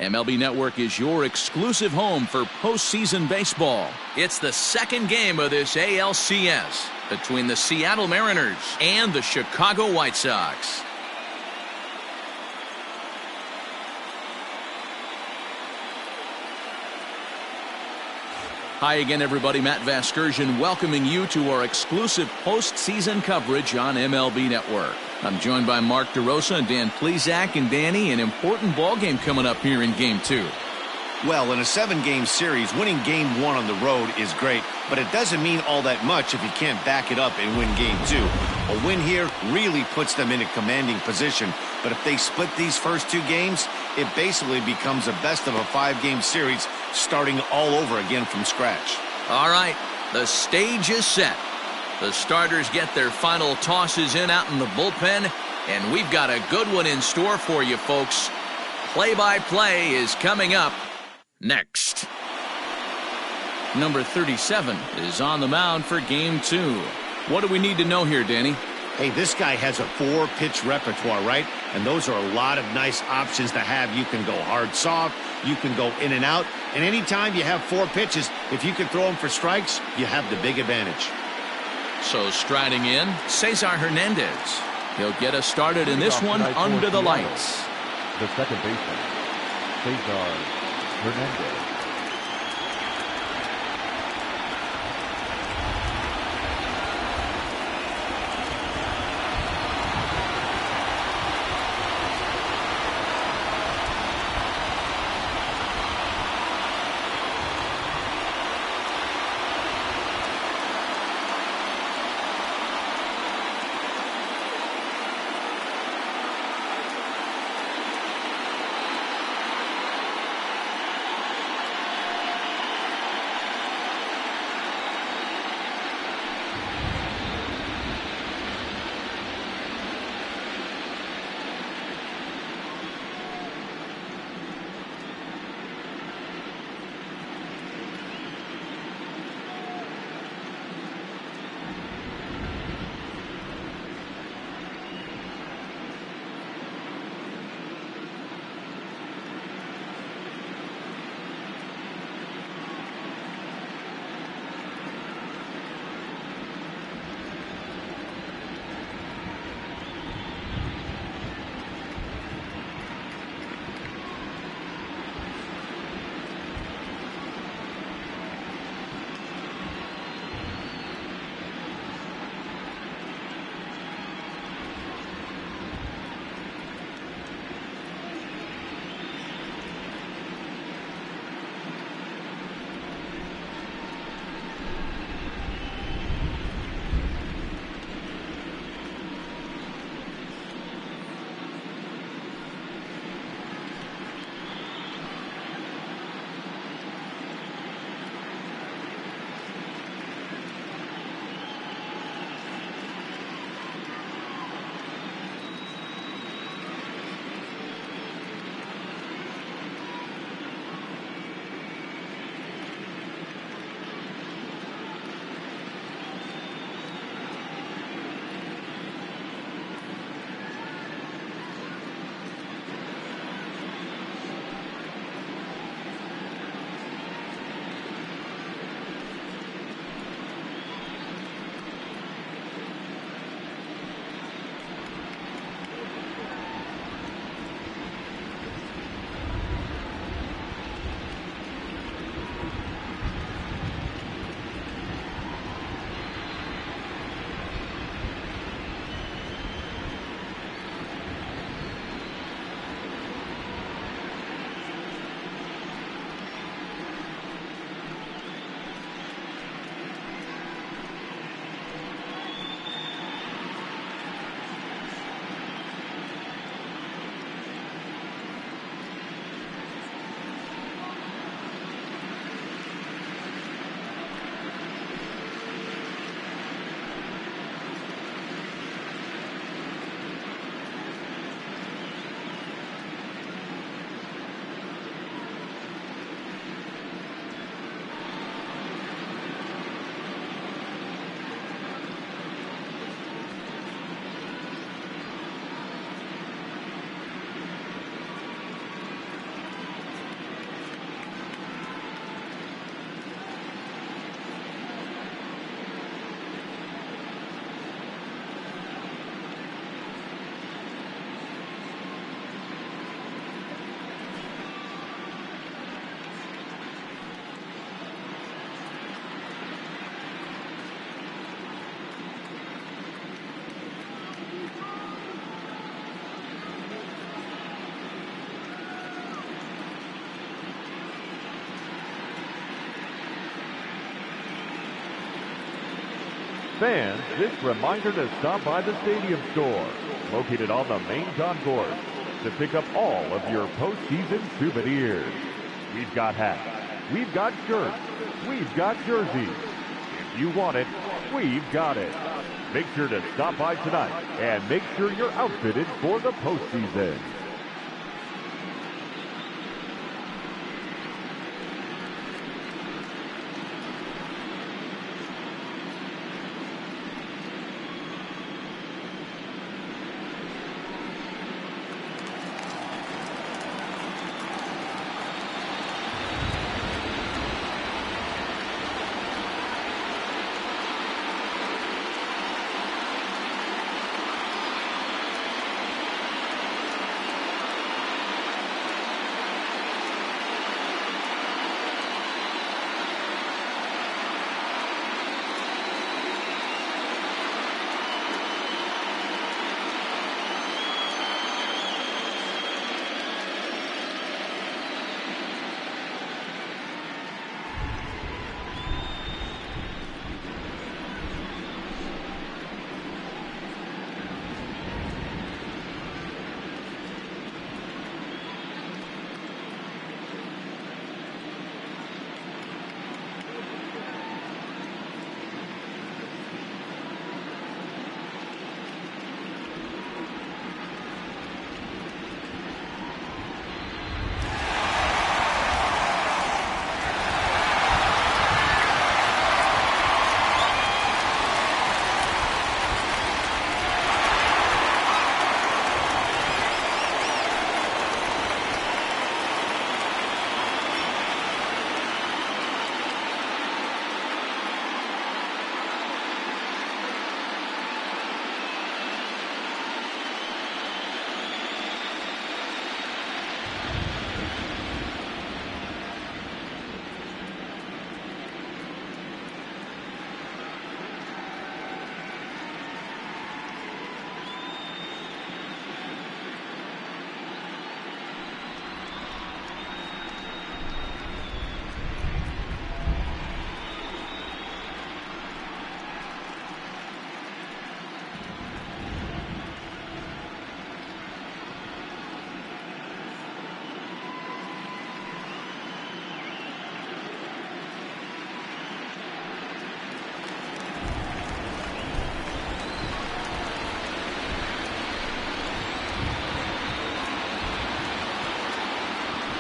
MLB Network is your exclusive home for postseason baseball. It's the second game of this ALCS between the Seattle Mariners and the Chicago White Sox. Hi again, everybody. Matt Vasgersian welcoming you to our exclusive postseason coverage on MLB Network. I'm joined by Mark DeRosa and Dan Plesac. And Danny, an important ball game coming up here in Game 2. Well, in a 7-game series, winning Game 1 on the road is great, but it doesn't mean all that much if you can't back it up and win Game 2. A win here really puts them in a commanding position, but if they split these first 2 games, it basically becomes a best of a 5-game series starting all over again from scratch. All right, the stage is set. The starters get their final tosses in out in the bullpen, and we've got a good one in store for you, folks. Play-by-play is coming up next. Number 37 is on the mound for Game 2. What do we need to know here, Danny? Hey, this guy has a 4-pitch repertoire, right? And those are a lot of nice options to have. You can go hard, soft. You can go in and out. And anytime you have 4 pitches, if you can throw them for strikes, you have the big advantage. So striding in, Cesar Hernandez. He'll get us started in this one under the lights. The second baseman, Cesar Hernandez. Fans, this reminder to stop by the Stadium Store, located on the main concourse, to pick up all of your postseason souvenirs. We've got hats, we've got shirts, we've got jerseys. If you want it, we've got it. Make sure to stop by tonight and make sure you're outfitted for the postseason.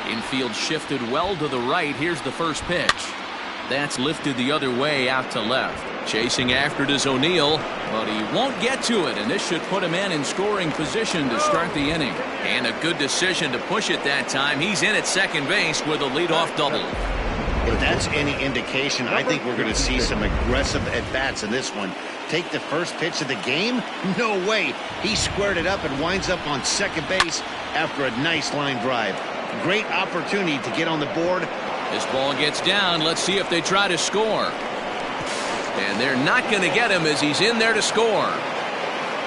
Infield shifted well to the right. Here's the first pitch. That's lifted the other way out to left. Chasing after it is O'Neill, but he won't get to it, and this should put a man in scoring position to start the inning. And a good decision to push it that time. He's in at second base with a leadoff double. If that's any indication, I think we're going to see some aggressive at-bats in this one. Take the first pitch of the game? No way. He squared it up and winds up on second base after a nice line drive. Great opportunity to get on the board. This ball gets down. Let's see if they try to score. And they're not going to get him as he's in there to score.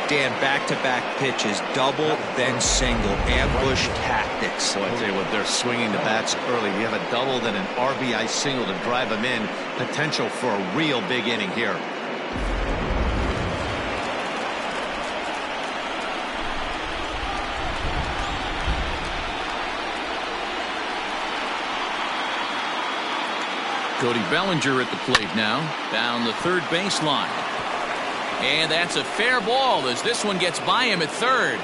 Dan, back-to-back pitches, double, then single, ambush tactics. So I tell you what, they're swinging the bats early. We have a double, then an RBI single to drive them in. Potential for a real big inning here. Cody Bellinger at the plate now, down the third baseline. And that's a fair ball as this one gets by him at third.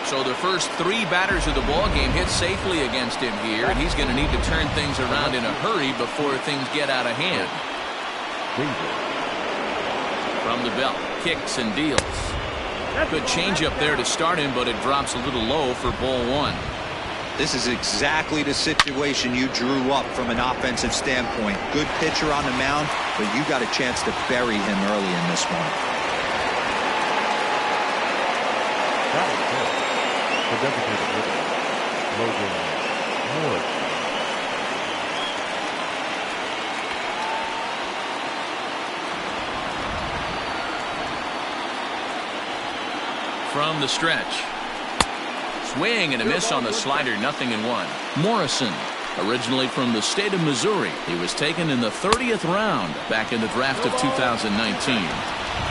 So the first three batters of the ball game hit safely against him here, and he's going to need to turn things around in a hurry before things get out of hand. From the belt, kicks and deals. Good changeup there to start him, but it drops a little low for ball one. This is exactly the situation you drew up from an offensive standpoint. Good pitcher on the mound, but you got a chance to bury him early in this one. That was good. The designated hitter, Logan Morris. From the stretch. Swing and a miss on the slider, 0-1. Morrison Originally from the state of Missouri, he was taken in the 30th round back in the draft of 2019.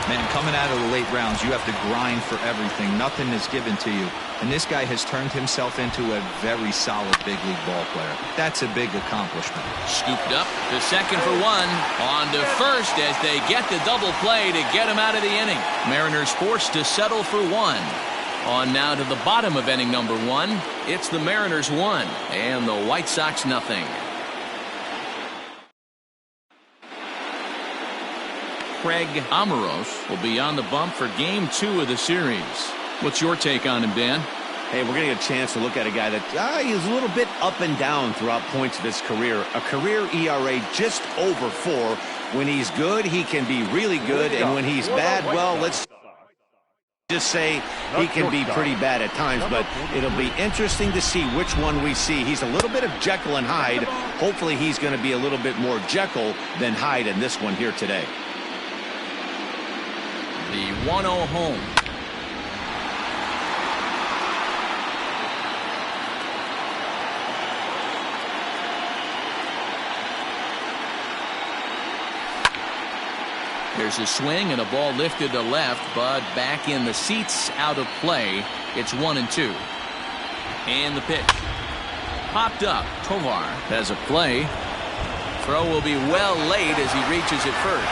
Man, coming out of the late rounds, you have to grind for everything. Nothing is given to you. And this guy has turned himself into a very solid big league ball player. That's a big accomplishment. Scooped up to second for one. On to first as they get the double play to get him out of the inning. Mariners forced to settle for one. On now to the bottom of inning number one. It's the Mariners 1 and the White Sox nothing. Craig Amoros will be on the bump for game 2 of the series. What's your take on him, Dan? Hey, we're getting a chance to look at a guy that he's a little bit up and down throughout points of his career. A career ERA just over 4. When he's good, he can be really good. And when he's bad, well, let's just say he can be pretty bad at times. But it'll be interesting to see which one we see. He's a little bit of Jekyll and Hyde. Hopefully he's going to be a little bit more Jekyll than Hyde in this one here today. The 1-0 home. There's a swing and a ball lifted to left, but back in the seats, out of play. It's 1-2. And the pitch. Popped up. Tovar has a play. Throw will be well late as he reaches it first.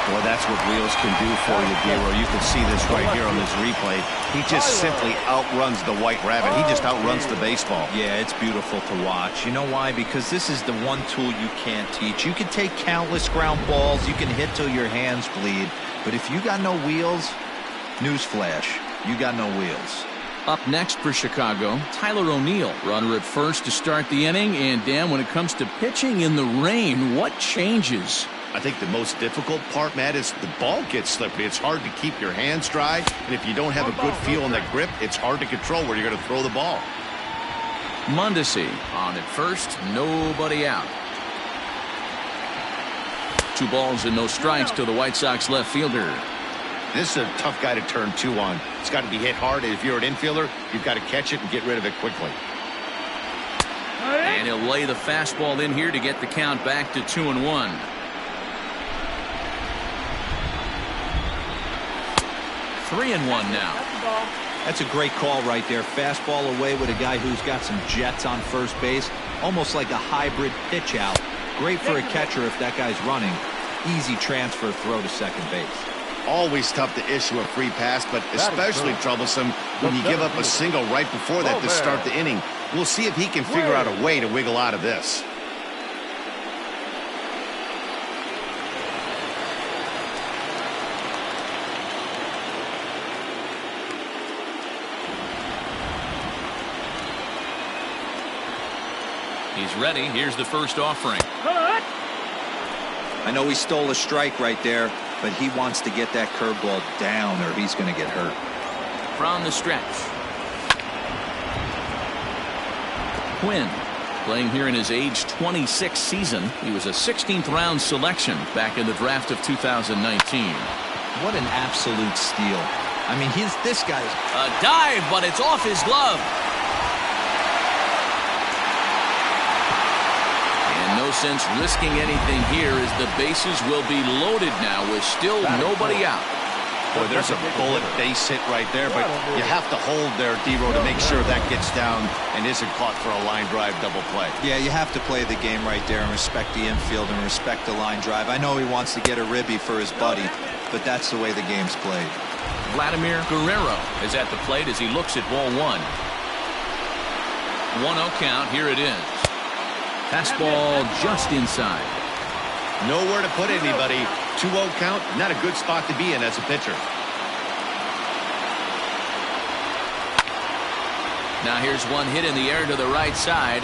Well, that's what wheels can do for you, Giro. You can see this right here on this replay. He just simply outruns the White Rabbit. He just outruns the baseball. Yeah, it's beautiful to watch. You know why? Because this is the one tool you can't teach. You can take countless ground balls. You can hit till your hands bleed. But if you got no wheels, newsflash, you got no wheels. Up next for Chicago, Tyler O'Neill, runner at first to start the inning. And Dan, when it comes to pitching in the rain, what changes? I think the most difficult part, Matt, is the ball gets slippery. It's hard to keep your hands dry, and if you don't have a good feel on the grip, it's hard to control where you're going to throw the ball. Mondesi on at first, nobody out. 2 balls and no strikes to the White Sox left fielder. This is a tough guy to turn 2 on. It's got to be hit hard, and if you're an infielder, you've got to catch it and get rid of it quickly. And he'll lay the fastball in here to get the count back to 2-1. 3-1 now. That's a great call right there. Fastball away with a guy who's got some jets on first base. Almost like a hybrid pitch out. Great for a catcher if that guy's running. Easy transfer throw to second base. Always tough to issue a free pass, but especially troublesome when you give up a single right before that to start the inning. We'll see if he can figure out a way to wiggle out of this. He's ready. Here's the first offering. I know he stole a strike right there, but he wants to get that curveball down or he's going to get hurt. From the stretch. Quinn playing here in his age 26 season. He was a 16th round selection back in the draft of 2019. What an absolute steal. I mean, this guy's a dive, but it's off his glove. No sense risking anything here as the bases will be loaded now with still nobody out. Boy, there's a bullet base hit right there, but you have to hold there, D-Row, to make sure that gets down and isn't caught for a line drive double play. Yeah, you have to play the game right there and respect the infield and respect the line drive. I know he wants to get a ribby for his buddy, but that's the way the game's played. Vladimir Guerrero is at the plate as he looks at ball 1. 1-0 count. Here it is. Fastball just inside. Nowhere to put anybody. 2-0 count, not a good spot to be in as a pitcher. Now here's one hit in the air to the right side,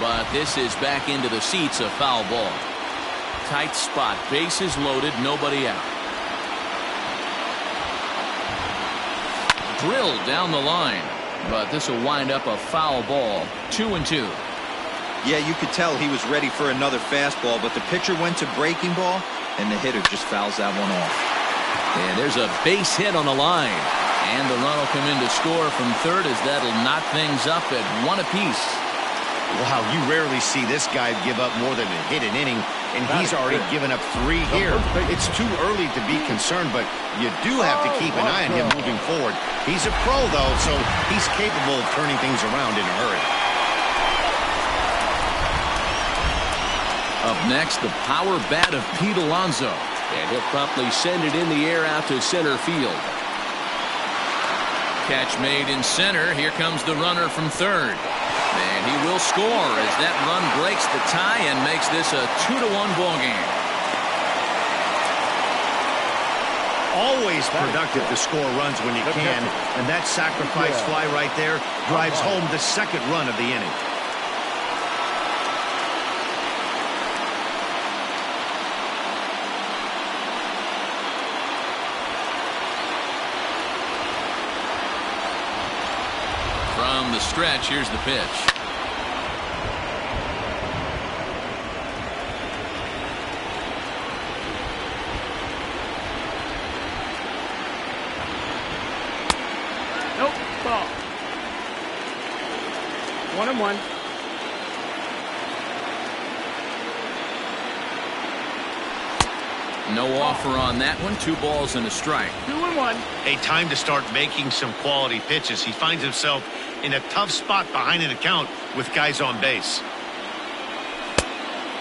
but this is back into the seats, a foul ball. Tight spot, bases loaded, nobody out. Drilled down the line, but this will wind up a foul ball. 2-2. Yeah, you could tell he was ready for another fastball, but the pitcher went to breaking ball, and the hitter just fouls that one off. And there's a base hit on the line. And the run will come in to score from third as that'll knock things up at 1 apiece. Wow, you rarely see this guy give up more than a hit an inning, and he's already given up 3 here. It's too early to be concerned, but you do have to keep an eye on him moving forward. He's a pro, though, so he's capable of turning things around in a hurry. Up next, the power bat of Pete Alonso. And he'll promptly send it in the air out to center field. Catch made in center. Here comes the runner from third. And he will score as that run breaks the tie and makes this a 2-1 ball game. Always productive to score runs when you can, and that sacrifice fly right there drives home the second run of the inning. From the stretch, here's the pitch. Nope, ball. 1-1. No offer on that one. 2 balls and a strike. 2-1. A time to start making some quality pitches. He finds himself in a tough spot behind an account with guys on base.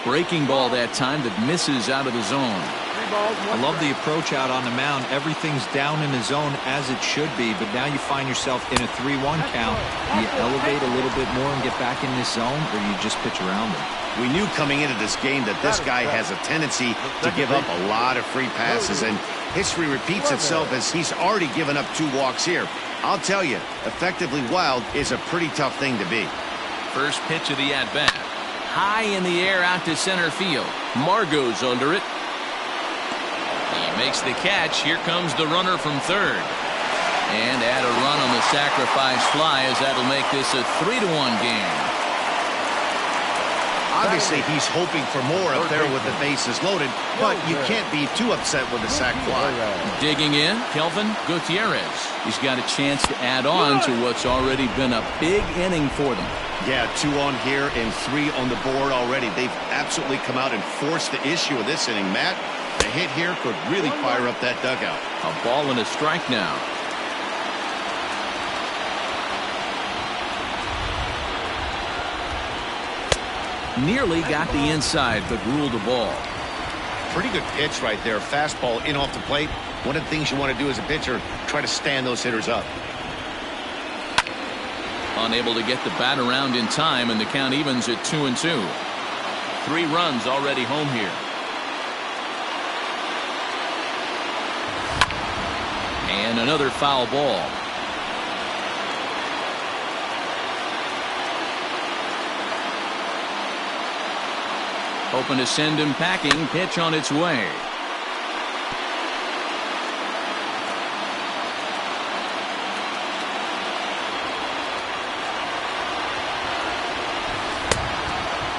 Breaking ball that time that misses out of the zone. 3 balls, 1 I love the strike. approach out on the mound. Everything's down in the zone as it should be, but now you find yourself in a 3-1 count. Do you elevate a little bit more and get back in this zone, or you just pitch around them? We knew coming into this game that this guy has a tendency to give up a lot of free passes, and history repeats itself as he's already given up 2 walks here. I'll tell you, effectively wild is a pretty tough thing to be. First pitch of the at-bat. High in the air out to center field. Margot's under it. He makes the catch. Here comes the runner from third. And add a run on the sacrifice fly as that'll make this a 3-1 game. Obviously, he's hoping for more up there with the bases loaded, but you can't be too upset with a sac fly. Digging in, Kelvin Gutierrez. He's got a chance to add on to what's already been a big inning for them. Yeah, 2 on here and 3 on the board already. They've absolutely come out and forced the issue of this inning. Matt, a hit here could really fire up that dugout. A ball and a strike now. Nearly got the inside, but ruled a ball. Pretty good pitch right there. Fastball in off the plate. One of the things you want to do as a pitcher, try to stand those hitters up. Unable to get the bat around in time, and the count evens at 2-2. 3 runs already home here. And another foul ball. Hoping to send him packing. Pitch on its way.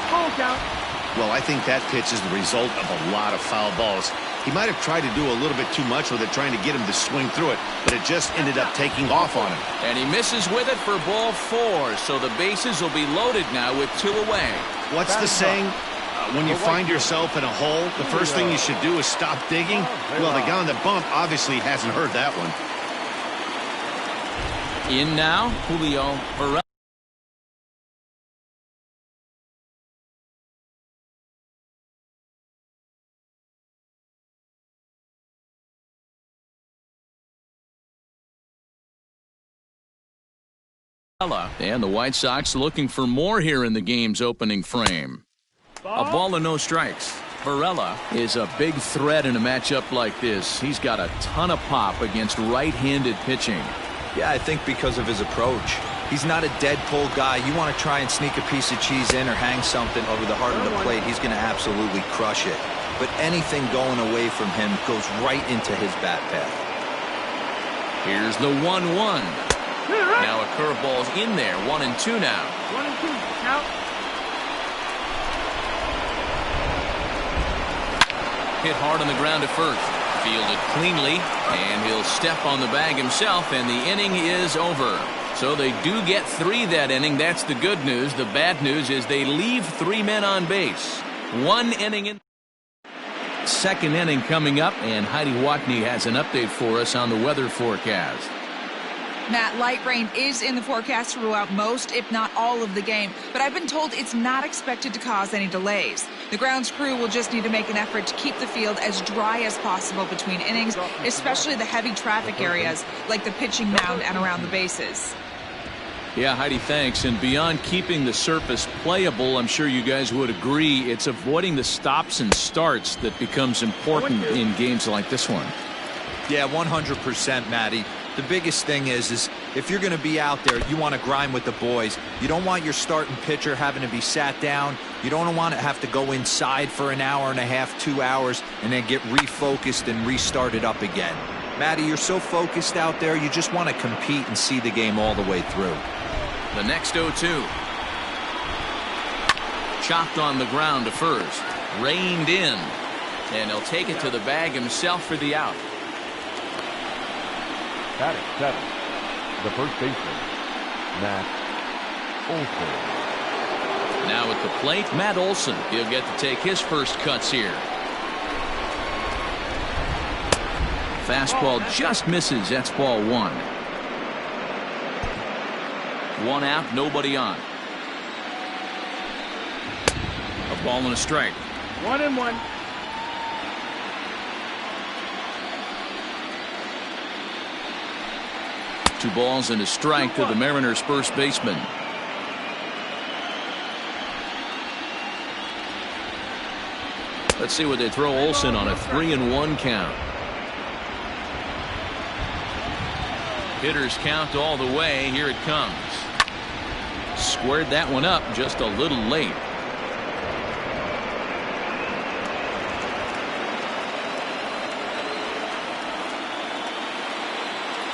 Full count. Well, I think that pitch is the result of a lot of foul balls. He might have tried to do a little bit too much with it, trying to get him to swing through it, but it just ended up taking off on him. And he misses with it for ball 4, so the bases will be loaded now with 2 away. What's the saying? When you find yourself in a hole, the first thing you should do is stop digging. Well, the guy on the bump obviously hasn't heard that one. In now, Julio Varela. And the White Sox looking for more here in the game's opening frame. A ball and no strikes. Varela is a big threat in a matchup like this. He's got a ton of pop against right-handed pitching. Yeah, I think because of his approach. He's not a dead pull guy. You want to try and sneak a piece of cheese in or hang something over the heart of the plate, he's going to absolutely crush it. But anything going away from him goes right into his bat path. Here's the 1-1. Now a curveball's in there. 1-2 now. 1-2. Count. Hit hard on the ground at first. Fielded cleanly, and he'll step on the bag himself, and the inning is over. So they do get 3 that inning. That's the good news. The bad news is they leave 3 men on base. 1 inning in. Second inning coming up, and Heidi Watney has an update for us on the weather forecast. Matt, light rain is in the forecast throughout most, if not all, of the game, but I've been told it's not expected to cause any delays. The grounds crew will just need to make an effort to keep the field as dry as possible between innings, especially the heavy traffic areas like the pitching mound and around the bases. Yeah, Heidi, thanks. And beyond keeping the surface playable, I'm sure you guys would agree, it's avoiding the stops and starts that becomes important in games like this one. Yeah, 100%, Matty. The biggest thing is if you're going to be out there, you want to grind with the boys. You don't want your starting pitcher having to be sat down. You don't want to have to go inside for an hour and a half, 2 hours, and then get refocused and restarted up again. Matty, you're so focused out there, you just want to compete and see the game all the way through. The next 0-2. Chopped on the ground to first. Reined in. And he'll take it to the bag himself for the out. Batting seven, the first baseman, Matt Olson. Now at the plate, Matt Olson. He'll get to take his first cuts here. Fastball just misses. That's ball 1. 1 out, nobody on. A ball and a strike. 1-1. 2 balls and a strike to the Mariners' first baseman. Let's see what they throw Olson on a 3-1 count. Hitters count all the way. Here it comes. Squared that one up just a little late.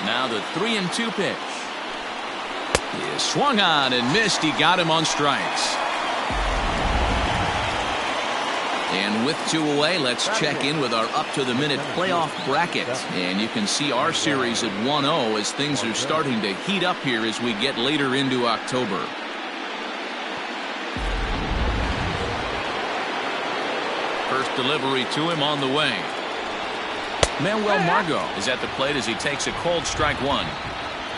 Now the 3-2 pitch. He swung on and missed. He got him on strikes. And with 2 away, let's check in with our up-to-the-minute playoff bracket. And you can see our series at 1-0 as things are starting to heat up here as we get later into October. First delivery to him on the way. Manuel Margot is at the plate as he takes a cold strike 1.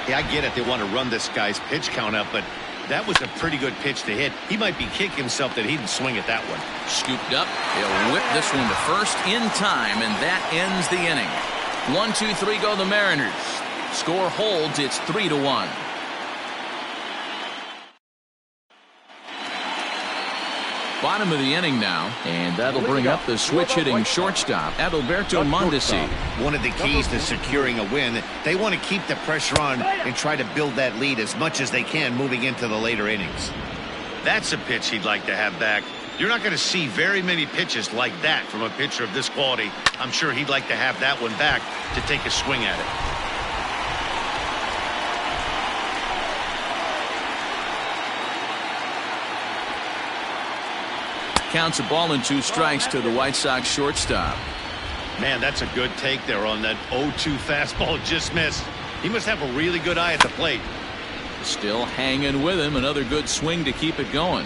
Yeah, I get it. They want to run this guy's pitch count up, but that was a pretty good pitch to hit. He might be kicking himself that he didn't swing at that one. Scooped up. He'll whip this one to first in time, and that ends the inning. 1-2-3 go the Mariners. Score holds. It's 3-1. Bottom of the inning now, and that'll bring up the switch-hitting shortstop, Adalberto Mondesi. One of the keys to securing a win, they want to keep the pressure on and try to build that lead as much as they can moving into the later innings. That's a pitch he'd like to have back. You're not going to see very many pitches like that from a pitcher of this quality. I'm sure he'd like to have that one back to take a swing at it. Counts a ball and 2 strikes to the White Sox shortstop. Man, that's a good take there on that 0-2 fastball just missed. He must have a really good eye at the plate. Still hanging with him. Another good swing to keep it going.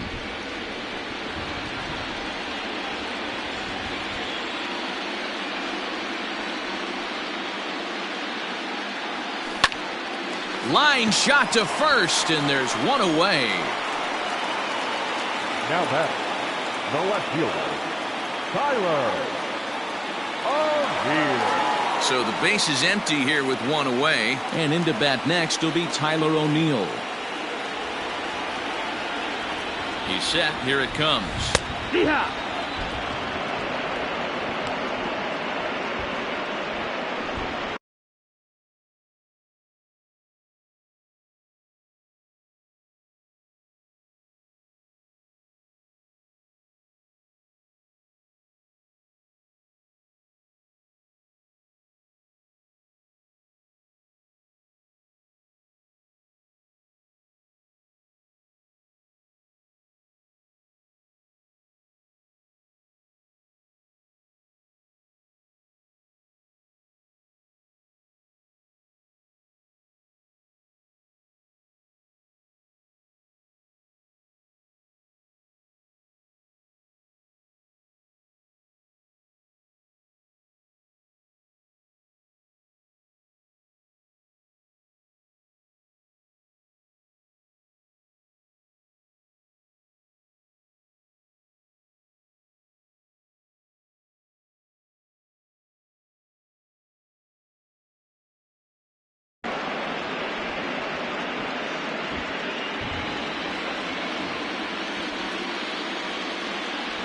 Line shot to first, and there's 1 away. Now batting, the left fielder, Tyler O'Neill. So the base is empty here with 1 away, and into bat next will be Tyler O'Neill. He's set. Here it comes. Yeehaw!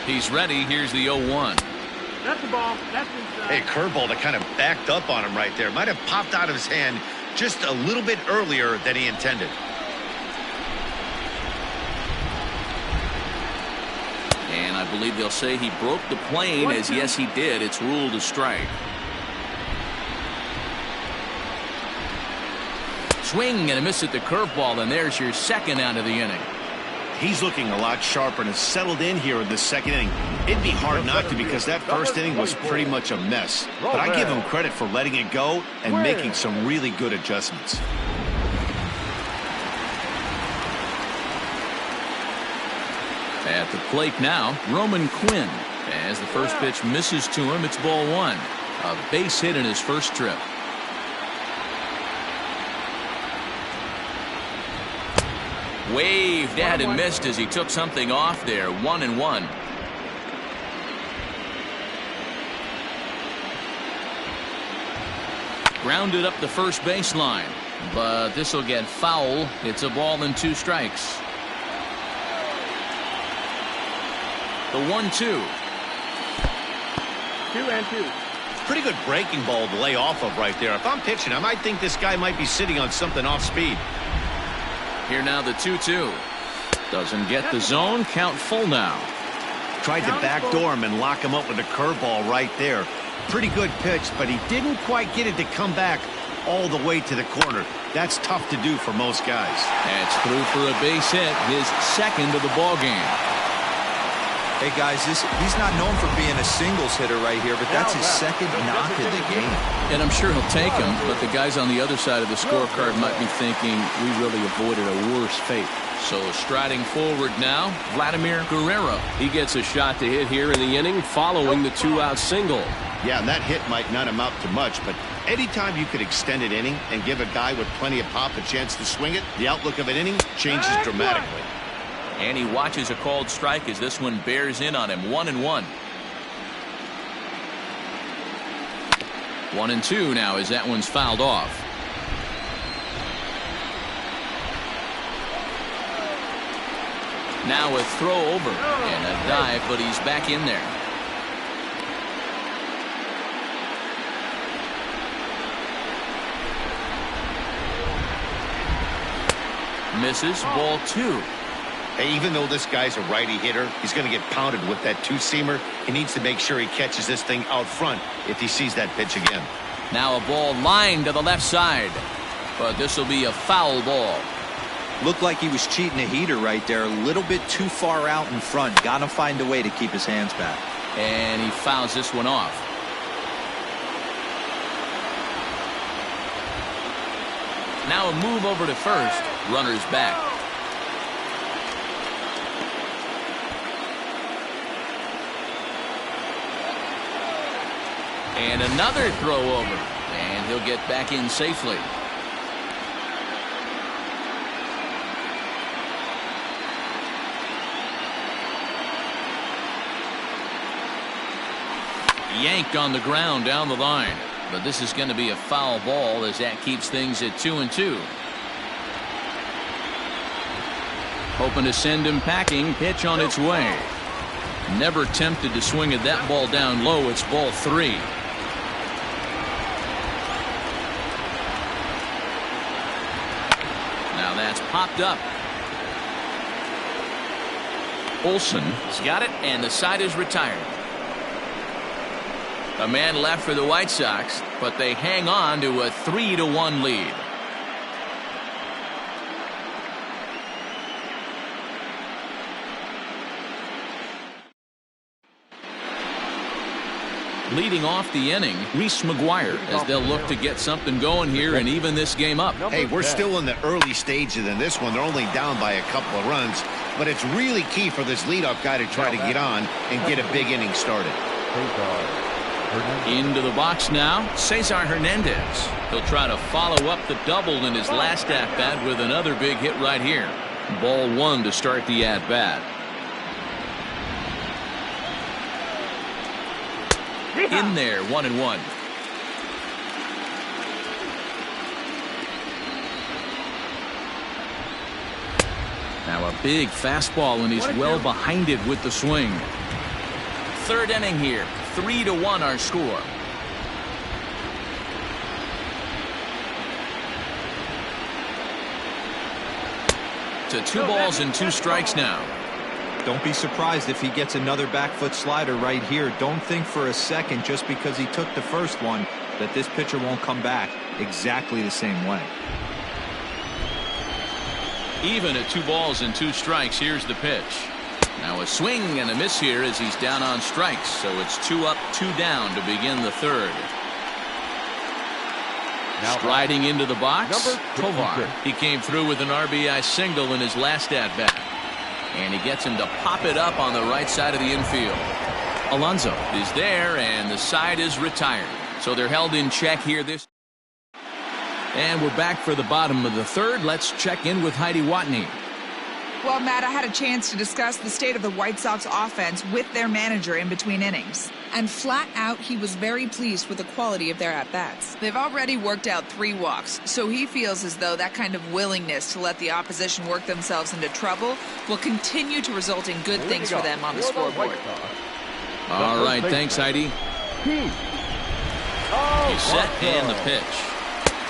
He's ready. Here's the 0-1. That's the ball. That's inside. Hey, curveball that kind of backed up on him right there. Might have popped out of his hand just a little bit earlier than he intended. And I believe they'll say he broke the plane, as yes, he did. It's ruled a strike. Swing and a miss at the curveball, and there's your second out of the inning. He's looking a lot sharper and has settled in here in the second inning. It'd be hard not to, because that first inning was pretty much a mess. But I give him credit for letting it go and making some really good adjustments. At the plate now, Roman Quinn. As the first pitch misses to him, it's ball one. A base hit in his first trip. Waved at and missed as he took something off there. 1-1. Grounded up the first baseline, but this will get foul. It's a ball and 2 strikes. The 1-2. 2-2. Pretty good breaking ball to lay off of right there. If I'm pitching, I might think this guy might be sitting on something off speed. Here now the 2-2. Doesn't get the zone. Count full now. Tried to backdoor him and lock him up with a curveball right there. Pretty good pitch, but he didn't quite get it to come back all the way to the corner. That's tough to do for most guys. That's through for a base hit, his second of the ball game. Hey, guys, he's not known for being a singles hitter right here, but that's his second knock of the game. And I'm sure he'll take him, but the guys on the other side of the scorecard might be thinking we really avoided a worse fate. So striding forward now, Vladimir Guerrero. He gets a shot to hit here in the inning following the 2-out single. Yeah, and that hit might not amount to much, but anytime you could extend an inning and give a guy with plenty of pop a chance to swing it, the outlook of an inning changes dramatically. And he watches a called strike as this one bears in on him. 1-1. 1-2 now as that one's fouled off. Now a throw over and a dive, but he's back in there. Misses. Ball 2. Hey, even though this guy's a righty hitter, he's going to get pounded with that 2-seamer. He needs to make sure he catches this thing out front if he sees that pitch again. Now a ball lined to the left side, but this will be a foul ball. Looked like he was cheating a heater right there. A little bit too far out in front. Got to find a way to keep his hands back. And he fouls this one off. Now a move over to first. Runners back. And another throw over. And he'll get back in safely. Yanked on the ground down the line. But this is going to be a foul ball as that keeps things at 2-2. Hoping to send him packing. Pitch on its way. Never tempted to swing at that ball down low. It's ball 3. Now that's popped up. Olsen's got it, and the side is retired. A man left for the White Sox, but they hang on to a 3-1 lead. Leading off the inning, Reese McGuire, as they'll look to get something going here and even this game up. Hey, we're still in the early stages in this one. They're only down by a couple of runs, but it's really key for this leadoff guy to try to get on and get a big inning started. Into the box now, Cesar Hernandez. He'll try to follow up the double in his last at-bat with another big hit right here. Ball 1 to start the at-bat. In there, 1-1. Now a big fastball, and he's well behind it with the swing. third inning here. 3-1 our score. To 2 balls and 2 strikes now. Don't be surprised if he gets another back foot slider right here. Don't think for a second, just because he took the first one, that this pitcher won't come back exactly the same way. Even at 2 balls and 2 strikes, here's the pitch. Now a swing and a miss here as he's down on strikes, so it's 2 up, 2 down to begin the third. Now striding into the box, number Tovar. He came through with an RBI single in his last at-bat. And he gets him to pop it up on the right side of the infield. Alonso is there, and the side is retired. So they're held in check here. And we're back for the bottom of the third. Let's check in with Heidi Watney. Well, Matt, I had a chance to discuss the state of the White Sox offense with their manager in between innings. And flat out, he was very pleased with the quality of their at-bats. They've already worked out 3 walks, so he feels as though that kind of willingness to let the opposition work themselves into trouble will continue to result in good things for them on the scoreboard. All right, thanks, Heidi. He's set and the pitch.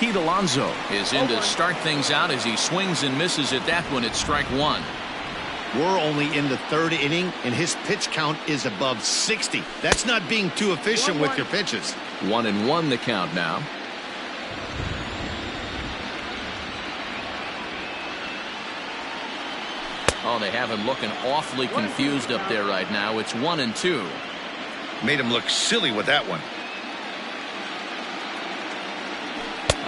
Pete Alonso is in to start things out as he swings and misses at that one at strike 1. We're only in the 3rd inning, and his pitch count is above 60. That's not being too efficient with your pitches. 1-1 the count now. Oh, they have him looking awfully confused up there right now. It's 1-2. Made him look silly with that one.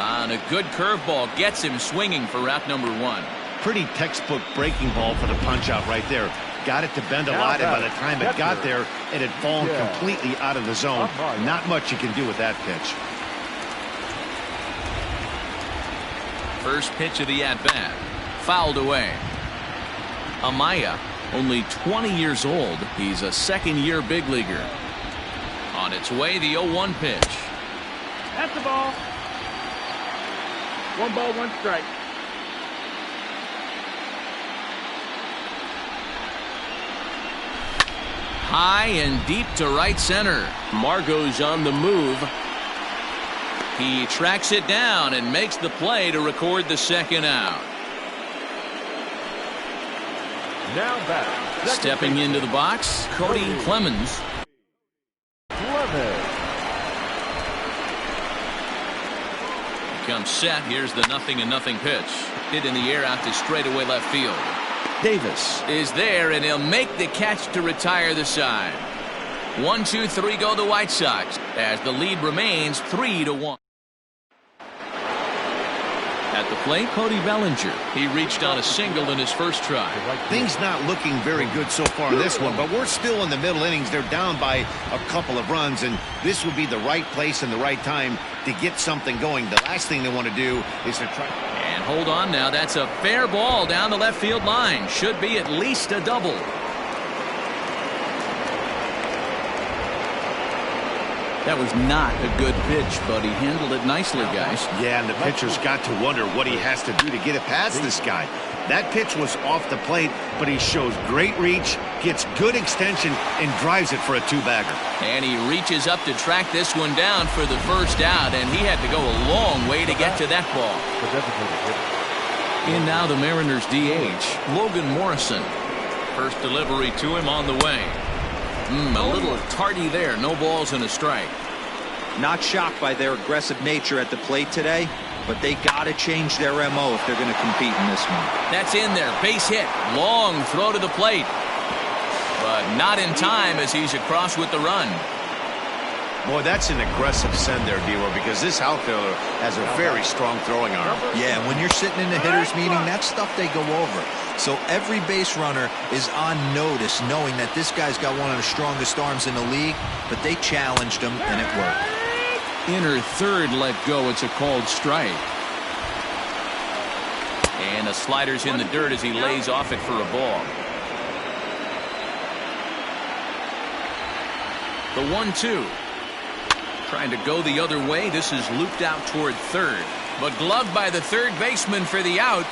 And a good curveball gets him swinging for route number 1. Pretty textbook breaking ball for the punch out right there. Got it to bend a lot, and by the time it got there, it had fallen completely out of the zone. Not much you can do with that pitch. First pitch of the at-bat. Fouled away. Amaya, only 20 years old. He's a second-year big leaguer. On its way, the 0-1 pitch. That's the ball. 1 ball, 1 strike. High and deep to right center. Margot's on the move. He tracks it down and makes the play to record the second out. Now back. Stepping into the box, Cody Clemens. Comes set. Here's the 0-0 pitch. Hit in the air out to straightaway left field. Davis is there, and he'll make the catch to retire the side. 1-2-3 go the White Sox as the lead remains 3-1. At the plate, Cody Bellinger. He reached on a single in his first try. Things not looking very good so far in this one, but we're still in the middle innings. They're down by a couple of runs, and this would be the right place and the right time to get something going. The last thing they want to do is to try. And hold on now. That's a fair ball down the left field line. Should be at least a double. That was not a good pitch, but he handled it nicely, guys. Yeah, and the pitcher's got to wonder what he has to do to get it past this guy. That pitch was off the plate, but he shows great reach, gets good extension, and drives it for a 2-bagger. And he reaches up to track this one down for the first out, and he had to go a long way to get to that ball. In now the Mariners DH, Logan Morrison. First delivery to him on the way. A little tardy there. No balls and a strike. Not shocked by their aggressive nature at the plate today, but they got to change their MO if they're going to compete in this one. That's in there. Base hit. Long throw to the plate. But not in time as he's across with the run. Boy, that's an aggressive send there, D-Roy, because this outfielder has a very strong throwing arm. Yeah, when you're sitting in a hitter's meeting, that's stuff they go over. So every base runner is on notice, knowing that this guy's got one of the strongest arms in the league, but they challenged him, and it worked. Inner third let go. It's a called strike. And the slider's in the dirt as he lays off it for a ball. The 1-2. Trying to go the other way. This is looped out toward third. But gloved by the third baseman for the out.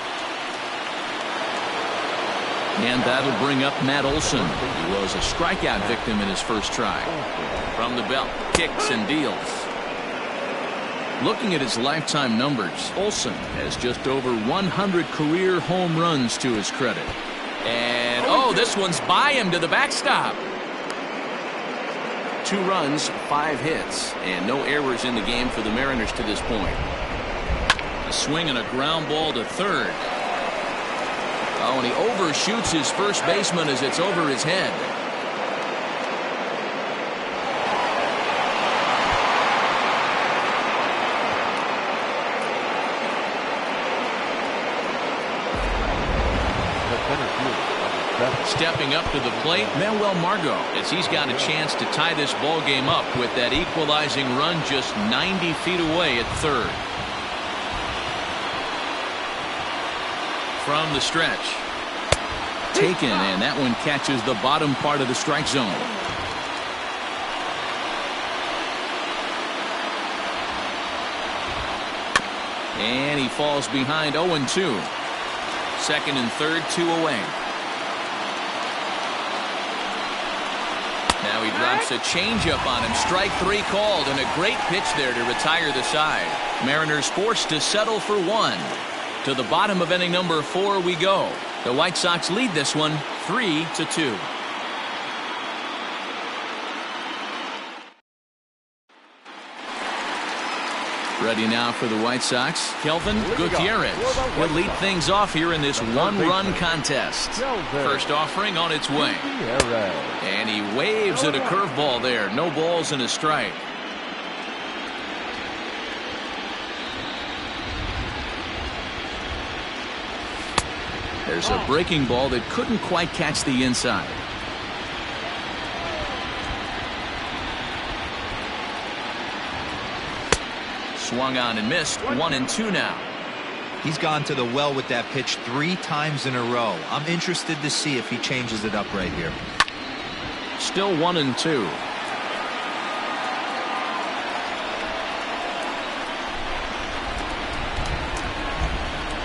And that'll bring up Matt Olson. He was a strikeout victim in his first try. From the belt, kicks and deals. Looking at his lifetime numbers, Olson has just over 100 career home runs to his credit. And, oh, this one's by him to the backstop. 2 runs, 5 hits, and no errors in the game for the Mariners to this point. A swing and a ground ball to third. Oh, and he overshoots his first baseman as it's over his head. Stepping up to the plate, Manuel Margot, as he's got a chance to tie this ball game up with that equalizing run just 90 feet away at third. From the stretch. Taken, and that one catches the bottom part of the strike zone. And he falls behind 0-2. Second and third, 2 away. Now he drops a changeup on him. Strike 3 called, and a great pitch there to retire the side. Mariners forced to settle for 1. To the bottom of inning number 4 we go. The White Sox lead this one 3-2. Ready now for the White Sox, Kelvin Gutierrez will lead things off here in this 1-run contest. First offering on its way. And he waves at a curveball there. No balls and a strike. There's a breaking ball that couldn't quite catch the inside. Swung on and missed. 1-2 now. He's gone to the well with that pitch 3 times in a row. I'm interested to see if he changes it up right here. Still 1-2.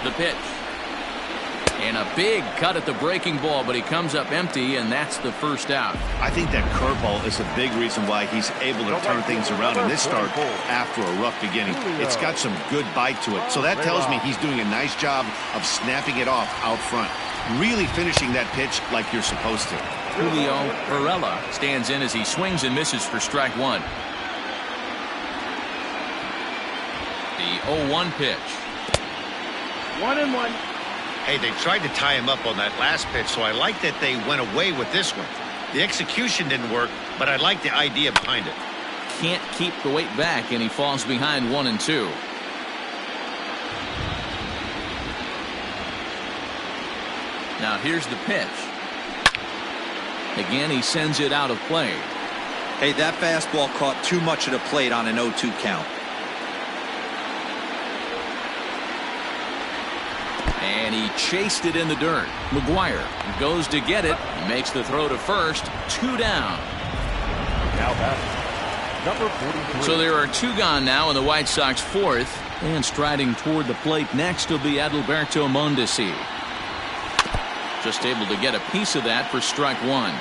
The pitch. And a big cut at the breaking ball, but he comes up empty, and that's the first out. I think that curveball is a big reason why he's able to turn things around in this start after a rough beginning. It's got some good bite to it, so that tells me he's doing a nice job of snapping it off out front. Really finishing that pitch like you're supposed to. Julio Varela stands in as he swings and misses for strike 1. The 0-1 pitch. 1-1. Hey, they tried to tie him up on that last pitch, so I like that they went away with this one. The execution didn't work, but I like the idea behind it. Can't keep the weight back, and he falls behind 1-2. Now here's the pitch. Again, he sends it out of play. Hey, that fastball caught too much of the plate on an 0-2 count. And he chased it in the dirt. McGuire goes to get it. He makes the throw to first. 2 down. Now number 43. So there are 2 gone now in the White Sox 4th. And striding toward the plate next will be Adalberto Mondesi. Just able to get a piece of that for strike 1.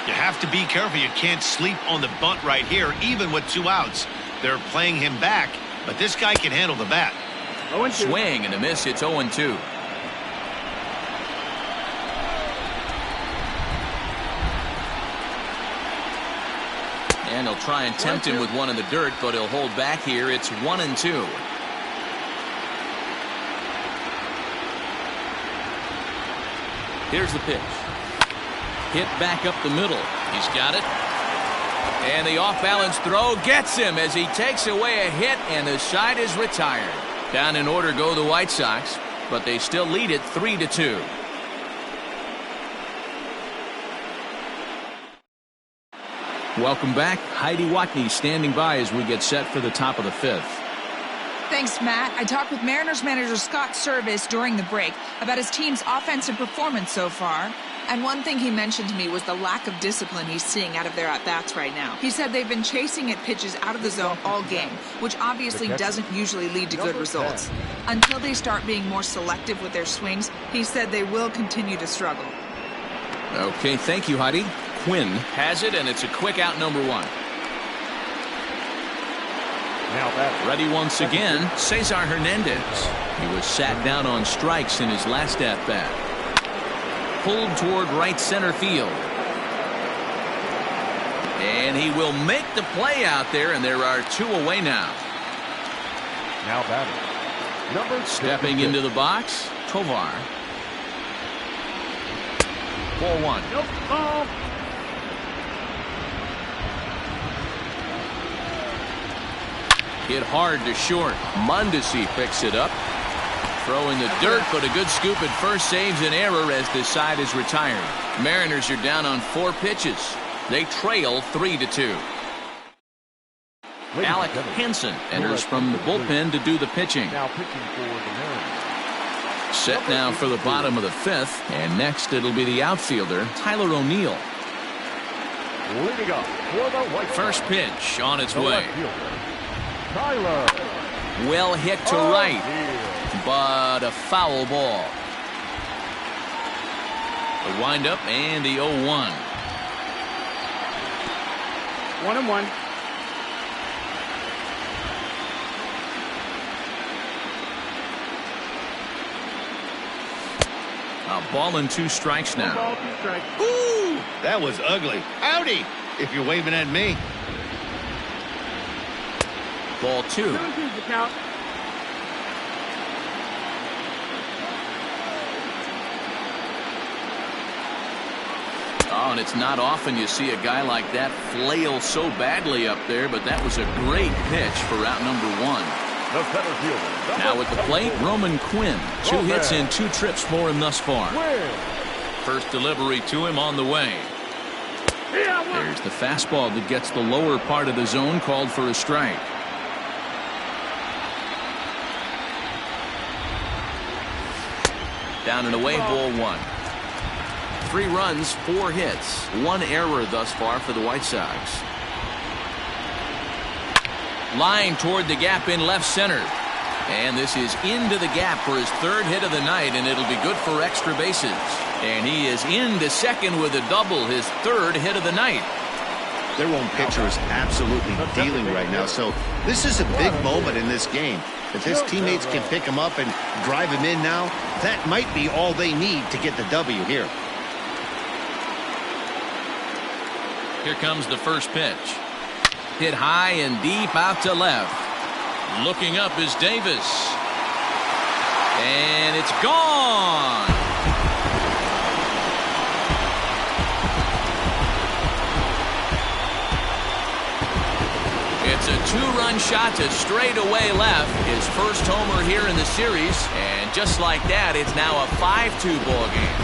You have to be careful. You can't sleep on the bunt right here, even with 2 outs. They're playing him back, but this guy can handle the bat. Swing and a miss. It's 0-2. And he'll try and tempt him with one in the dirt, but he'll hold back here. It's 1-2. Here's the pitch. Hit back up the middle. He's got it. And the off-balance throw gets him as he takes away a hit, and the side is retired. Down in order go the White Sox, but they still lead it 3-2. Welcome back. Heidi Watney standing by as we get set for the top of the 5th. Thanks, Matt. I talked with Mariners manager Scott Service during the break about his team's offensive performance so far. And one thing he mentioned to me was the lack of discipline he's seeing out of their at-bats right now. He said they've been chasing at pitches out of the zone all game, which obviously doesn't usually lead to good results. Until they start being more selective with their swings, he said they will continue to struggle. Okay, thank you, Heidi. Quinn has it, and it's a quick out, number 1. Now that's Ready once again, Cesar Hernandez. He was sat down on strikes in his last at-bat. Pulled toward right center field. And he will make the play out there, and there are 2 away now. now batting. Number Stepping 56. into the box, Tovar. Ball 1. Nope. Ball. Hit hard to short. Mondesi picks it up. Throw in the dirt, but a good scoop at first saves an error as this side is retired. Mariners are down on 4 pitches. They trail 3-2. Alec Hansen enters from the bullpen to do the pitching. Now pitching for the Mariners. Set now for the bottom of the 5th, and next it'll be the outfielder, Tyler O'Neill. Leading up for the White First pitch on its the way. left fielder, Tyler. Well hit to right, but a foul ball. The windup and the 0-1. 1-1. A ball and 2 strikes now. Ball, 2 strikes. Ooh, that was ugly. Howdy, if you're waving at me. Ball 2. 2-2's the count. Oh, and it's not often you see a guy like that flail so badly up there, but that was a great pitch for out number 1. The center fielder. Now at the plate, Roman Quinn. 2 hits and 2 trips for him thus far. First delivery to him on the way. There's the fastball that gets the lower part of the zone, called for a strike. Down and away, ball 1. 3 runs, 4 hits, 1 error thus far for the White Sox. Line toward the gap in left center. And this is into the gap for his 3rd hit of the night, and it'll be good for extra bases. And he is into second with a double, his 3rd hit of the night. Their own pitcher is absolutely dealing right now, so this is a big moment in this game. If his teammates can pick him up and drive him in now, that might be all they need to get the W here. Here comes the first pitch. Hit high and deep out to left. Looking up is Davis. And it's gone. It's a 2-run shot to straightaway left. His first homer here in the series. And just like that, it's now a 5-2 ball game.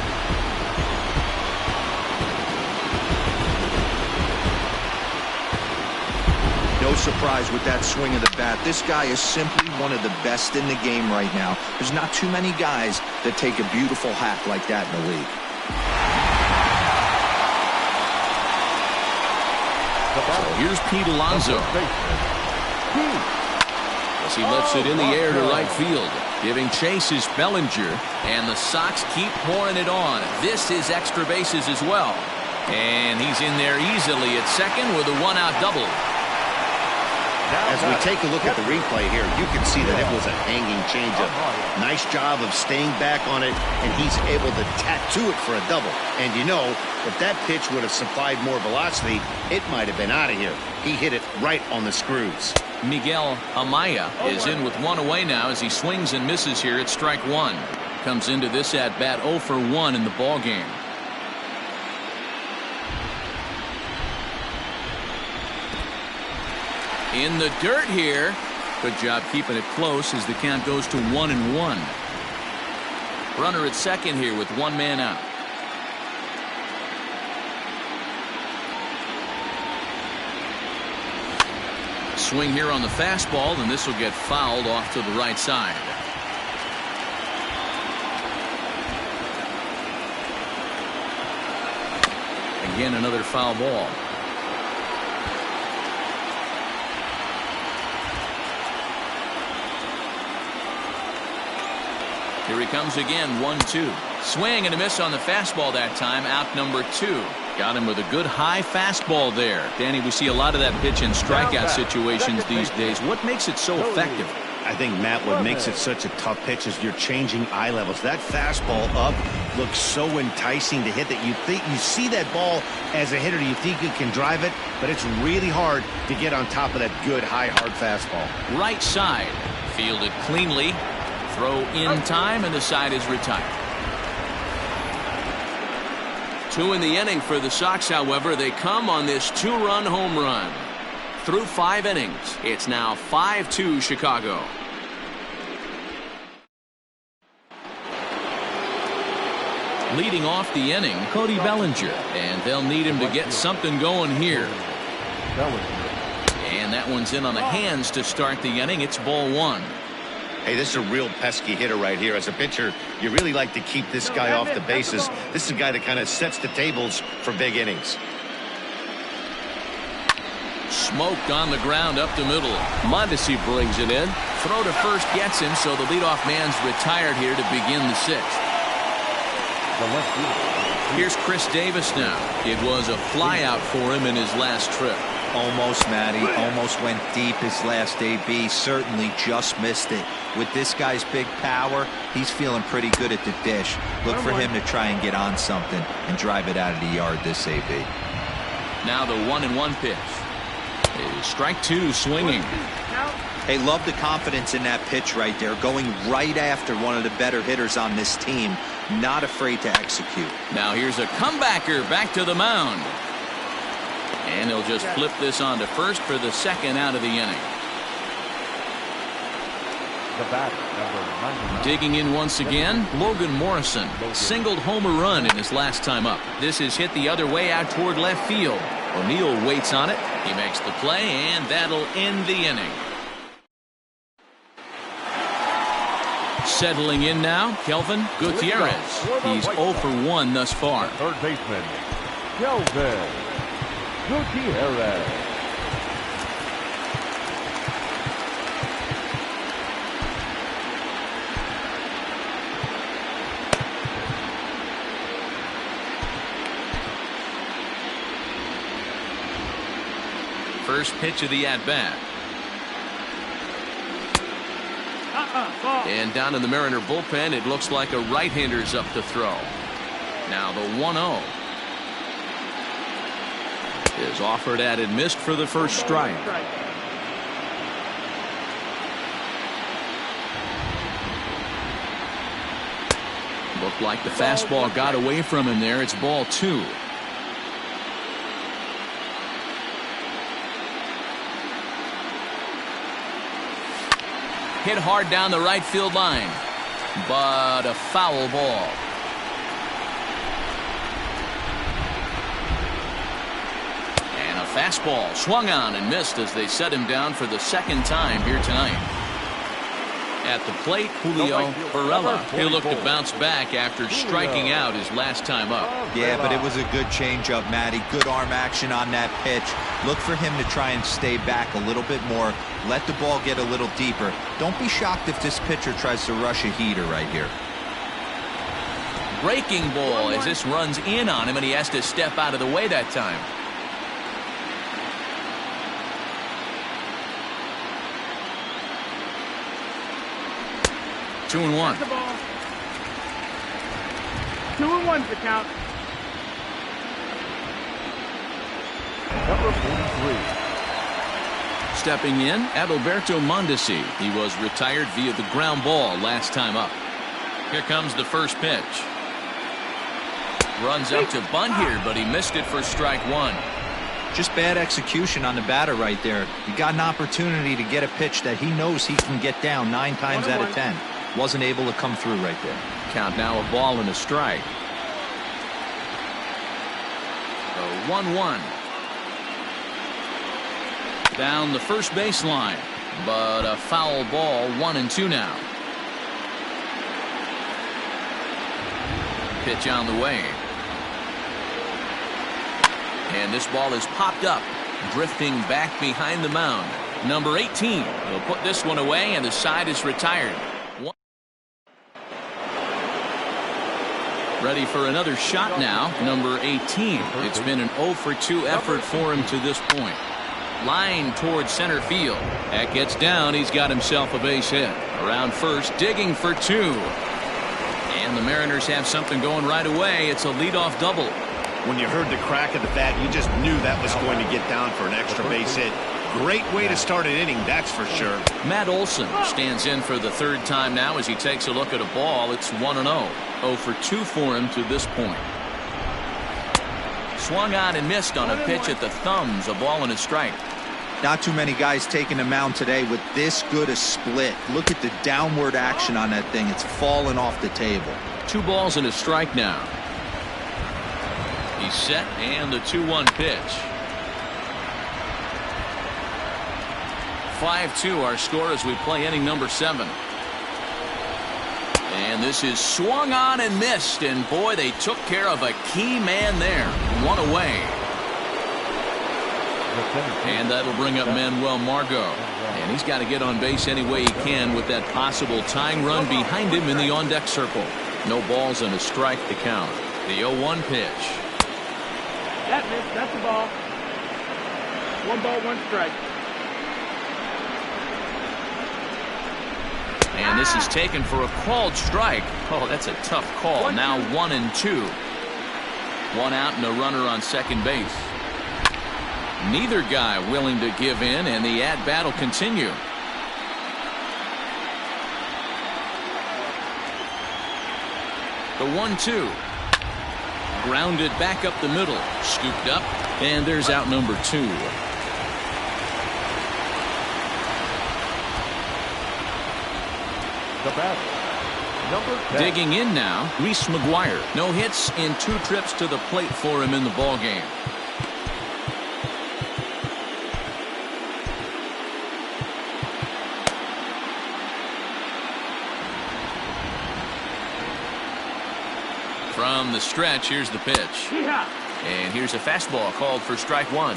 No surprise with that swing of the bat. This guy is simply one of the best in the game right now. There's not too many guys that take a beautiful hack like that in the league. So here's Pete Alonso. As he lifts it in the air to right field. Giving chase is Bellinger. And the Sox keep pouring it on. This is extra bases as well. And he's in there easily at second with a 1-out double. As we take a look at the replay here, you can see that it was a hanging changeup. Nice job of staying back on it, and he's able to tattoo it for a double. And you know, if that pitch would have supplied more velocity, it might have been out of here. He hit it right on the screws. Miguel Amaya is in with 1 away now as he swings and misses here at strike 1. Comes into this at-bat 0 for 1 in the ball game. In the dirt here. Good job keeping it close as the count goes to 1-1. Runner at second here with 1 man out. Swing here on the fastball, and this will get fouled off to the right side. Again, another foul ball. Here he comes again, 1-2. Swing and a miss on the fastball that time, out number 2. Got him with a good high fastball there. Danny, we see a lot of that pitch in strikeout situations these days. What makes it so effective? I think, Matt, what makes it such a tough pitch is you're changing eye levels. That fastball up looks so enticing to hit that you see that ball as a hitter, you think you can drive it, but it's really hard to get on top of that good, high, hard fastball. Right side, fielded cleanly. Throw in time, and the side is retired. 2 in the inning for the Sox, however. They come on this 2-run home run. Through 5 innings, it's now 5-2 Chicago. Leading off the inning, Cody Bellinger, and they'll need him to get something going here. And that one's in on the hands to start the inning. It's ball 1. Hey, this is a real pesky hitter right here. As a pitcher, you really like to keep this guy off the bases. This is a guy that kind of sets the tables for big innings. Smoked on the ground up the middle. Mondesi brings it in. Throw to first gets him, so the leadoff man's retired here to begin the 6th. Here's Chris Davis now. It was a flyout for him in his last trip. Almost, Matty. Almost went deep his last AB. Certainly just missed it. With this guy's big power, he's feeling pretty good at the dish. Look for him to try and get on something and drive it out of the yard this AB. Now the 1-1 pitch. Is strike 2 swinging. Hey, love the confidence in that pitch right there. Going right after one of the better hitters on this team. Not afraid to execute. Now here's a comebacker back to the mound. And he'll just flip this on to first for the 2nd out of the inning. The batter, number 99. Digging in once again, Logan Morrison. Singled home run in his last time up. This is hit the other way out toward left field. O'Neill waits on it. He makes the play, and that'll end the inning. Settling in now, Kelvin Gutierrez. He's 0 for 1 thus far. Third baseman, Kelvin Gutierrez. First pitch of the at-bat. And down in the Mariner bullpen, it looks like a right-hander's up to throw. Now the 1-0 is offered at and missed for the first strike. Looked like the fastball got away from him there. It's ball 2. Hit hard down the right field line, but a foul ball. And a fastball swung on and missed as they set him down for the 2nd time here tonight. At the plate, Julio Varela. He'll look to bounce back after striking out his last time up. Yeah, but it was a good changeup, Matty. Good arm action on that pitch. Look for him to try and stay back a little bit more. Let the ball get a little deeper. Don't be shocked if this pitcher tries to rush a heater right here. Breaking ball as this runs in on him, and he has to step out of the way that time. Two and 1. 2-1 the count. Number 43. Stepping in, Adalberto Mondesi. He was retired via the ground ball last time up. Here comes the first pitch. Runs up to bunt here, but he missed it for strike 1. Just bad execution on the batter right there. He got an opportunity to get a pitch that he knows he can get down 9 times out of 10. Wasn't able to come through right there. Count now a ball and a strike. The 1-1. Down the first baseline, but a foul ball. 1-2 now. Pitch on the way. And this ball is popped up, drifting back behind the mound. Number 18 will put this one away, and the side is retired. Ready for another shot now, number 18. It's been an 0 for 2 effort for him to this point. Line towards center field. That gets down. He's got himself a base hit. Around first, digging for 2. And the Mariners have something going right away. It's a leadoff double. When you heard the crack of the bat, you just knew that was going to get down for an extra base hit. Great way to start an inning, that's for sure. Matt Olson stands in for the third time now as he takes a look at a ball. It's 1-0. 0 for 2 for him to this point. Swung on and missed on a pitch at the thumbs. A ball and a strike. Not too many guys taking the mound today with this good a split. Look at the downward action on that thing. It's falling off the table. 2 balls and a strike now. He's set, and the 2-1 pitch. 5-2 our score as we play inning number 7. And this is swung on and missed, and boy, they took care of a key man there. 1 away. And that'll bring up Manuel Margot. And he's got to get on base any way he can with that possible tying run behind him in the on-deck circle. No balls and a strike to count. The 0-1 pitch. That's the ball. 1 ball, 1 strike. And this is taken for a called strike. Oh, that's a tough call. Now 1-2. 1 out and a runner on second base. Neither guy willing to give in, and the at-bat will continue. The 1-2. Grounded back up the middle. Scooped up, and there's out number 2. The batter, number 10. Digging in now, Reese McGuire. No hits in 2 trips to the plate for him in the ballgame. From the stretch, here's the pitch. And here's a fastball called for strike 1.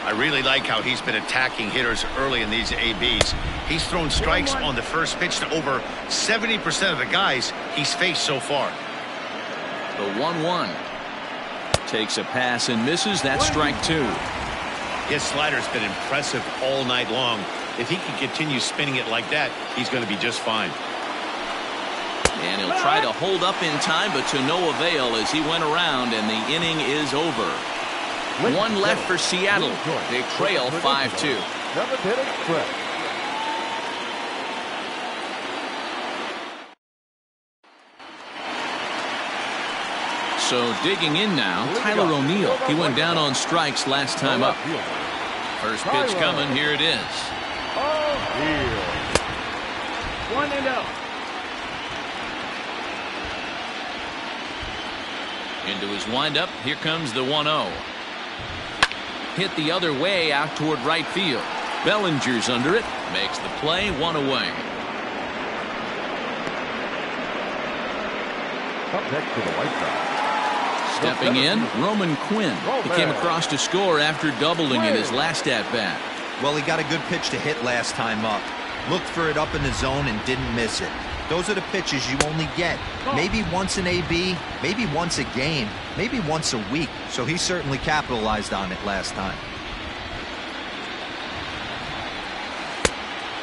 I really like how he's been attacking hitters early in these ABs. He's thrown strikes on the first pitch to over 70% of the guys he's faced so far. The 1-1. Takes a pass and misses. That's strike 2. His slider's been impressive all night long. If he can continue spinning it like that, he's going to be just fine. And he'll try to hold up in time, but to no avail as he went around, and the inning is over. 1 left for Seattle. They trail 5-2. So digging in now, Tyler O'Neill. He went down on strikes last time up. First pitch coming. Here it is. 1-0. Into his windup. Here comes the 1-0. Hit the other way out toward right field. Bellinger's under it. Makes the play. 1 away. Up next to the White Sox. Stepping in, Roman Quinn. He came across to score after doubling in his last at-bat. Well, he got a good pitch to hit last time up. Looked for it up in the zone and didn't miss it. Those are the pitches you only get maybe once an AB, maybe once a game, maybe once a week. So he certainly capitalized on it last time.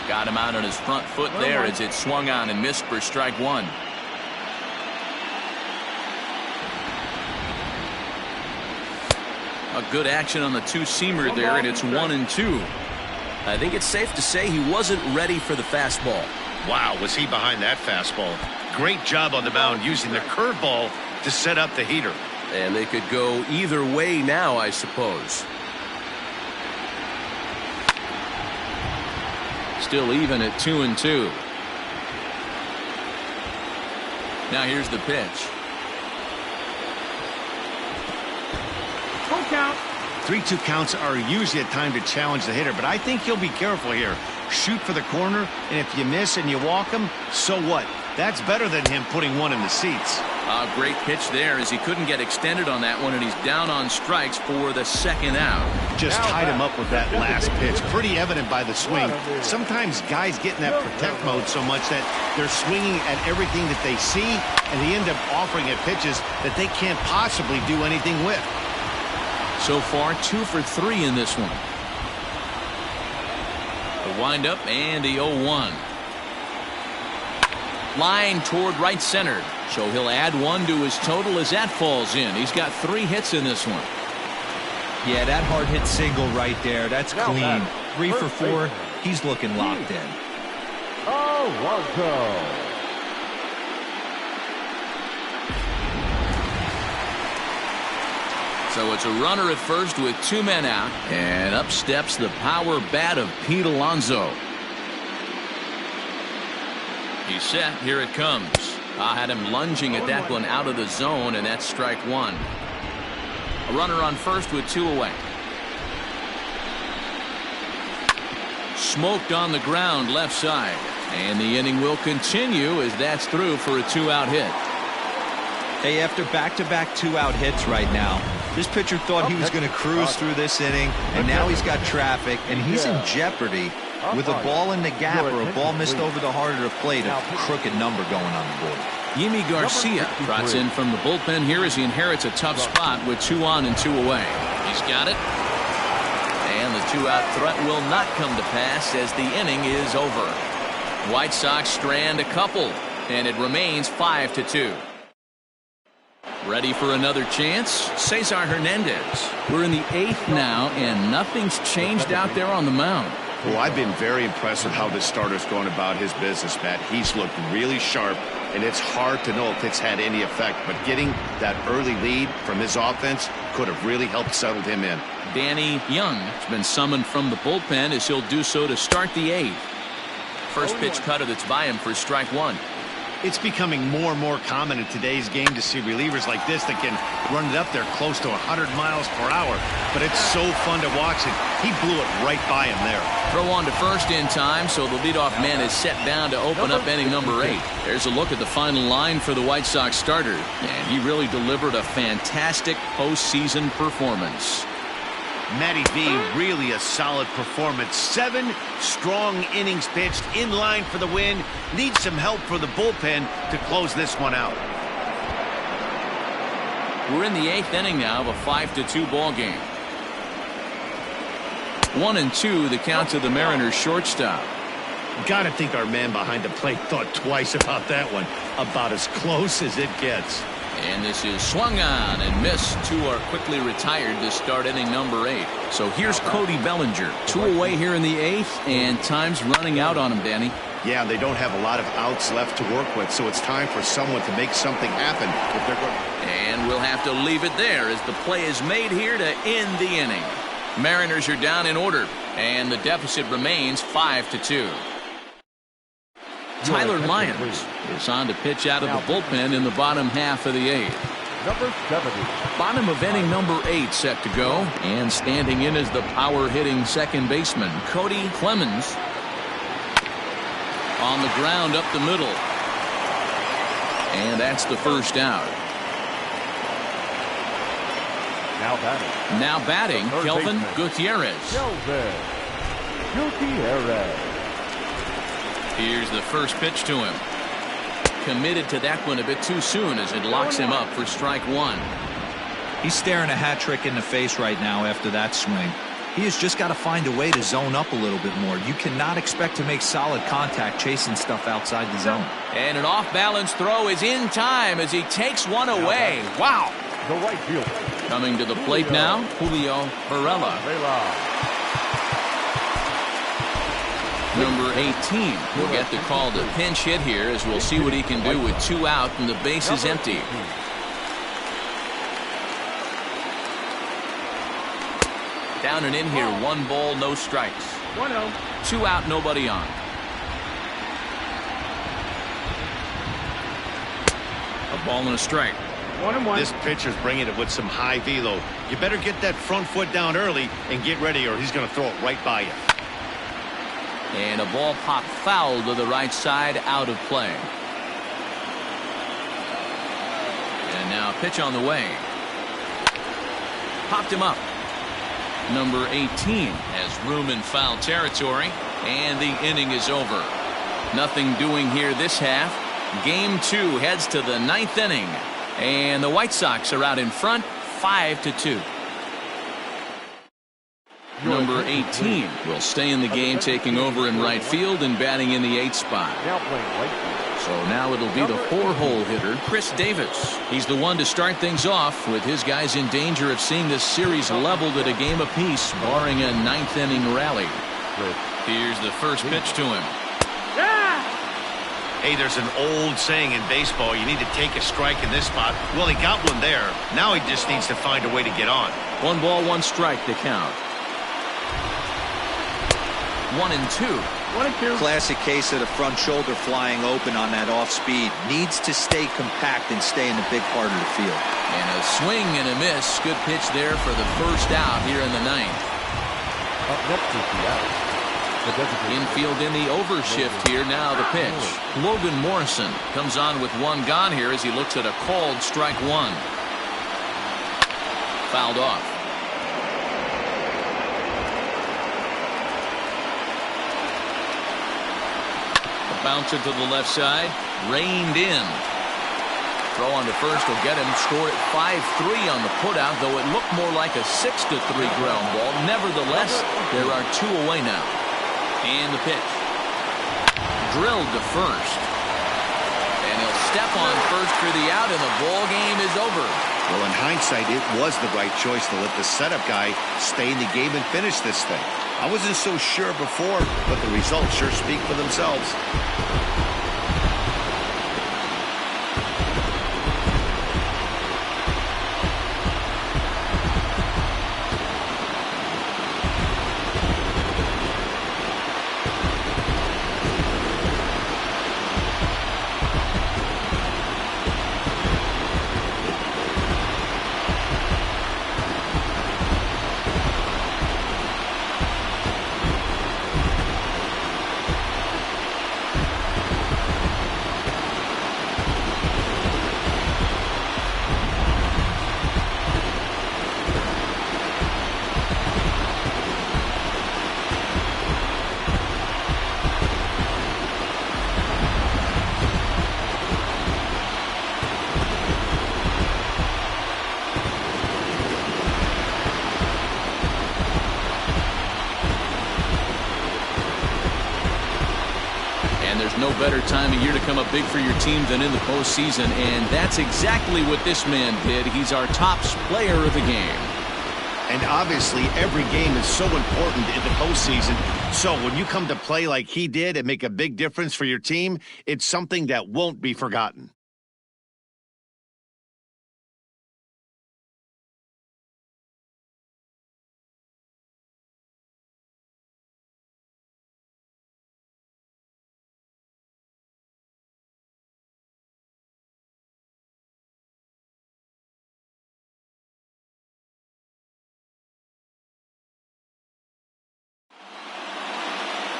Got him out on his front foot there as it swung on and missed for strike 1. A good action on the 2-seamer there, and it's 1-2. I think it's safe to say he wasn't ready for the fastball. Wow, was he behind that fastball. Great job on the mound using the curveball to set up the heater. And they could go either way now, I suppose. Still even at 2-2. Now here's the pitch. Full count. 3-2 counts are usually a time to challenge the hitter, but I think he'll be careful here. Shoot for the corner, and if you miss and you walk him, so what? That's better than him putting one in the seats. A great pitch there as he couldn't get extended on that one, and he's down on strikes for the second out. Just tied him up with that last pitch. Pretty evident by the swing. Sometimes guys get in that protect mode so much that they're swinging at everything that they see, and they end up offering at pitches that they can't possibly do anything with. So far, 2 for 3 in this one. The windup and the 0-1. Line toward right center. So he'll add 1 to his total as that falls in. He's got 3 hits in this one. Yeah, that hard hit single right there. That's clean. 3 for 4. He's looking locked in. Alonso. So it's a runner at first with 2 men out. And up steps the power bat of Pete Alonso. He's set. Here it comes. I had him lunging at that one out of the zone, and that's strike 1. A runner on first with 2 away. Smoked on the ground left side. And the inning will continue as that's through for a 2-out hit. Hey, after back-to-back 2-out hits right now, this pitcher thought he was going to cruise through this inning, and now he's got traffic, and he's in jeopardy with a ball in the gap or a ball missed over the heart of the plate, a crooked number going on the board. Yimi Garcia trots in from the bullpen here as he inherits a tough spot with 2 on and 2 away. He's got it. And the 2-out threat will not come to pass as the inning is over. White Sox strand a couple, and it remains 5-2. Ready for another chance? Cesar Hernandez. We're in the 8th now, and nothing's changed out there on the mound. Well, I've been very impressed with how this starter's going about his business, Matt. He's looked really sharp, and it's hard to know if it's had any effect. But getting that early lead from his offense could have really helped settle him in. Danny Young has been summoned from the bullpen as he'll do so to start the 8th. First pitch cutter that's by him for strike 1. It's becoming more and more common in today's game to see relievers like this that can run it up there close to 100 miles per hour. But it's so fun to watch it. He blew it right by him there. Throw on to first in time, so the leadoff man is set down to open up inning number 8. There's a look at the final line for the White Sox starter, and he really delivered a fantastic postseason performance. Matty V, really a solid performance. 7 strong innings pitched, in line for the win. Needs some help for the bullpen to close this one out. We're in the 8th inning now of a 5-2 ball game. 1-2 the count to the Mariners shortstop. Gotta think our man behind the plate thought twice about that one. About as close as it gets. And this is swung on and missed. 2 are quickly retired to start inning number 8. So here's Cody Bellinger. 2 away here in the 8th, and time's running out on him, Danny. Yeah, they don't have a lot of outs left to work with, so it's time for someone to make something happen if they're going. And we'll have to leave it there as the play is made here to end the inning. Mariners are down in order, and the deficit remains 5-2. Tyler Lyons is on to pitch out of the bullpen in the bottom half of the 8th. Number 70. Bottom of inning number 8 set to go. And standing in is the power-hitting second baseman, Cody Clemens. On the ground up the middle. And that's the first out. Now batting, Kelvin Gutierrez. Here's the first pitch to him. Committed to that one a bit too soon as it locks him up for strike 1. He's staring a hat trick in the face right now after that swing. He has just got to find a way to zone up a little bit more. You cannot expect to make solid contact chasing stuff outside the zone. And an off-balance throw is in time as he takes one away. Wow. The right field. Coming to the plate now, Julio Varela. Number 18 will get the call to pinch hit here as we'll see what he can do with 2 out and the base is empty. Down and in here, 1 ball, no strikes. 1-0. 2 out, nobody on. A ball and a strike. 1-1. This pitcher's bringing it with some high velo. You better get that front foot down early and get ready or he's going to throw it right by you. And a ball popped foul to the right side, out of play. Now pitch on the way. Popped him up. Number 18 has room in foul territory, and the inning is over. Nothing doing here this half. Game 2 heads to the 9th inning, and the White Sox are out in front 5-2. Number 18 will stay in the game, taking over in right field and batting in the 8th spot. So now it'll be the 4-hole hitter, Chris Davis. He's the one to start things off, with his guys in danger of seeing this series leveled at a game apiece, barring a 9th inning rally. Here's the first pitch to him. Hey, there's an old saying in baseball, you need to take a strike in this spot. Well, he got one there. Now he just needs to find a way to get on. 1 ball, 1 strike to count. 1-2. 1-2. Classic case of the front shoulder flying open on that off speed. Needs to stay compact and stay in the big part of the field. And a swing and a miss. Good pitch there for the first out here in the 9th. Up next is the out. Infield in the overshift here. Now the pitch. Logan Morrison comes on with 1 gone here as he looks at a called strike 1. Fouled off. A bouncer to the left side. Reined in. Throw on to first will get him. Score at 5-3 on the putout, though it looked more like a 6-3 ground ball. Nevertheless, there are 2 away now. And the pitch. Drilled to first. And he'll step on first for the out, and the ball game is over. Well, in hindsight, it was the right choice to let the setup guy stay in the game and finish this thing. I wasn't so sure before, but the results sure speak for themselves. No better time of year to come up big for your team than in the postseason, and that's exactly what this man did. He's our top player of the game. And obviously, every game is so important in the postseason. So when you come to play like he did and make a big difference for your team, it's something that won't be forgotten.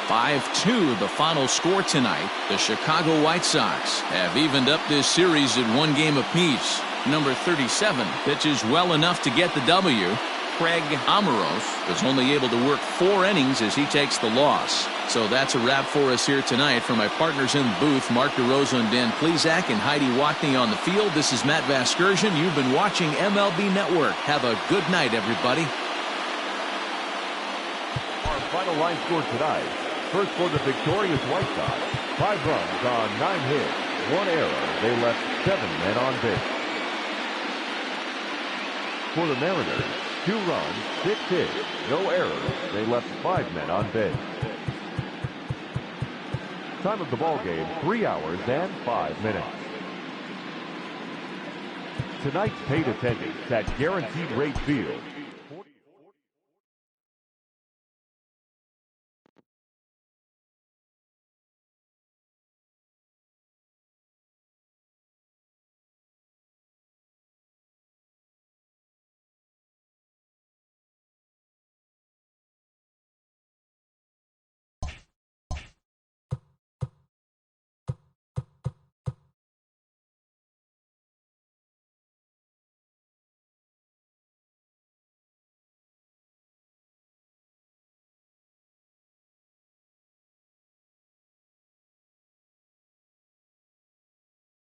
(5-2) the final score tonight. The Chicago White Sox have evened up this series at 1 game apiece. Number 37 pitches well enough to get the W. Craig Amoros was only able to work 4 innings as he takes the loss. So that's a wrap for us here tonight. For my partners in the booth, Mark DeRosa and Dan Plesac, and Heidi Watney on the field, this is Matt Vasgersian. You've been watching MLB Network. Have a good night, everybody. Our final line score tonight. First for the victorious White Sox, 5 runs on 9 hits, 1 error. They left 7 men on base. For the Mariners, 2 runs, 6 hits, no errors. They left 5 men on base. Time of the ball game, 3 hours and 5 minutes. Tonight's paid attendance at Guaranteed Rate Field